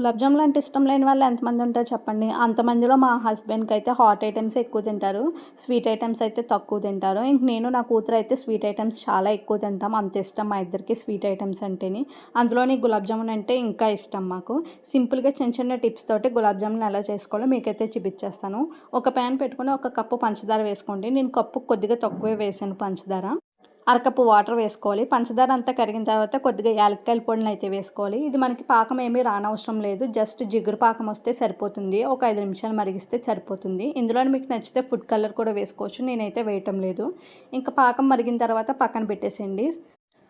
గులాబ్ జాములు అంటే ఇష్టం లేని వాళ్ళు ఎంతమంది ఉంటారో చెప్పండి. అంతమందిలో మా హస్బెండ్‌కి అయితే హాట్ ఐటెమ్స్ ఎక్కువ తింటారు. స్వీట్ ఐటెమ్స్ అయితే తక్కువ తింటారు. ఇంక నేను నా కూతురు అయితే స్వీట్ ఐటెమ్స్ చాలా ఎక్కువ తింటాం. అంత ఇష్టం మా ఇద్దరికి స్వీట్ ఐటెమ్స్ అంటేని. అందులోని గులాబ్ జామున్ అంటే ఇంకా ఇష్టం మాకు. సింపుల్‌గా చిన్న చిన్న టిప్స్ తోటి గులాబ్ జామున్ ఎలా చేసుకోవాలో మీకైతే చూపించేస్తాను. ఒక ప్యాన్ పెట్టుకొని ఒక కప్పు పంచదార వేసుకోండి. నేను కప్పుకి కొద్దిగా తక్కువే వేసాను పంచదార. అరకప్పు వాటర్ వేసుకోవాలి. పంచదార అంతా కరిగిన తర్వాత కొద్దిగా యాలక్కాయల పొడినైతే వేసుకోవాలి. ఇది మనకి పాకం ఏమీ రానవసరం లేదు. జస్ట్ జిగురు పాకం వస్తే సరిపోతుంది. ఒక 5 నిమిషాలు మరిగిస్తే సరిపోతుంది. ఇందులోనే మీకు నచ్చితే ఫుడ్ కలర్ కూడా వేసుకోవచ్చు. నేనైతే వేయటం లేదు. ఇంకా పాకం మరిగిన తర్వాత పక్కన పెట్టేసేయండి.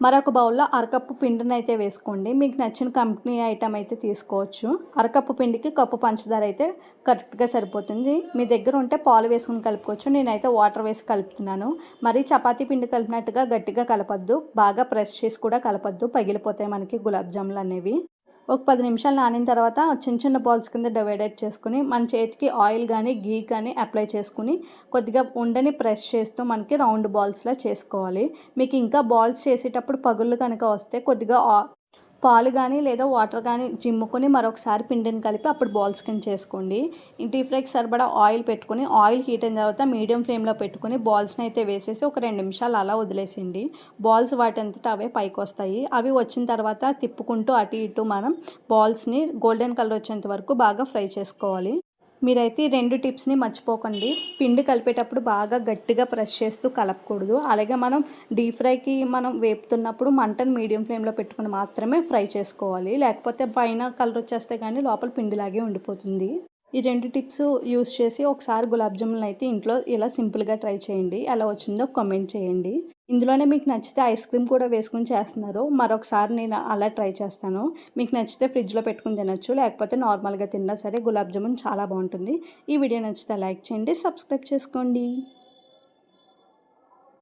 మరొక బౌల్‌లో అరకప్పు పిండినైతే వేసుకోండి. మీకు నచ్చిన కంపెనీ ఐటెమ్ అయితే తీసుకోవచ్చు. అరకప్పు పిండికి కప్పు పంచదార అయితే కరెక్ట్‌గా సరిపోతుంది. మీ దగ్గర ఉంటే పాలు వేసుకొని కలుపుకోవచ్చు. నేనైతే వాటర్ వేసి కలుపుతున్నాను. మరి చపాతీ పిండి కలిపినట్టుగా గట్టిగా కలపొద్దు. బాగా ప్రెస్ చేసి కూడా కలపొద్దు. పగిలిపోతాయి మనకి గులాబ్ జాములు అనేవి. ఒక 10 నిమిషాలు నానిన తర్వాత చిన్న చిన్న బాల్స్ కింద డివైడెడ్ చేసుకొని మన చేతికి ఆయిల్ కానీ ఘీ కానీ అప్లై చేసుకుని కొద్దిగా ఉండని ప్రెస్ చేస్తూ మనకి రౌండ్ బాల్స్లా చేసుకోవాలి. మీకు ఇంకా బాల్స్ చేసేటప్పుడు పగుళ్ళు కనుక వస్తే కొద్దిగా పాలు కానీ లేదా వాటర్ కానీ జిమ్ముకొని మరొకసారి పిండిని కలిపి అప్పుడు బాల్స్ కింద చేసుకోండి. డీప్ ఫ్రైకి సరిపడా ఆయిల్ పెట్టుకుని ఆయిల్ హీట్ అయిన తర్వాత మీడియం ఫ్లేమ్లో పెట్టుకుని బాల్స్ని అయితే వేసేసి ఒక 2 నిమిషాలు అలా వదిలేసేయండి. బాల్స్ వాటంతట అవే పైకి వస్తాయి. అవి వచ్చిన తర్వాత తిప్పుకుంటూ అటు ఇటు మనం బాల్స్ని గోల్డెన్ కలర్ వచ్చేంత వరకు బాగా ఫ్రై చేసుకోవాలి. మీరైతే ఈ 2 టిప్స్‌ని మర్చిపోకండి. పిండి కలిపేటప్పుడు బాగా గట్టిగా ప్రెస్ చేస్తూ కలపకూడదు. అలాగే మనం డీప్ ఫ్రైకి మనం వేపుతున్నప్పుడు మంటను మీడియం ఫ్లేమ్‌లో పెట్టుకొని మాత్రమే ఫ్రై చేసుకోవాలి. లేకపోతే పైన కలర్ వచ్చేస్తే కానీ లోపల పిండిలాగే ఉండిపోతుంది. ఈ 2 టిప్స్ యూజ్ చేసి ఒకసారి గులాబ్ జామున్ అయితే ఇంట్లో ఇలా సింపుల్‌గా ట్రై చేయండి. ఎలా వచ్చిందో కామెంట్ చేయండి. ఇందులోనే మీకు నచ్చితే ఐస్ క్రీమ్ కూడా వేసుకొని చేస్తున్నారు. మరొకసారి నేను అలా ట్రై చేస్తాను. మీకు నచ్చితే ఫ్రిడ్జ్‌లో పెట్టుకొని తినొచ్చు. లేకపోతే నార్మల్‌గా తిన్నా సరే గులాబ్ జామున్ చాలా బాగుంటుంది. ఈ వీడియో నచ్చితే లైక్ చేయండి. సబ్స్క్రైబ్ చేసుకోండి.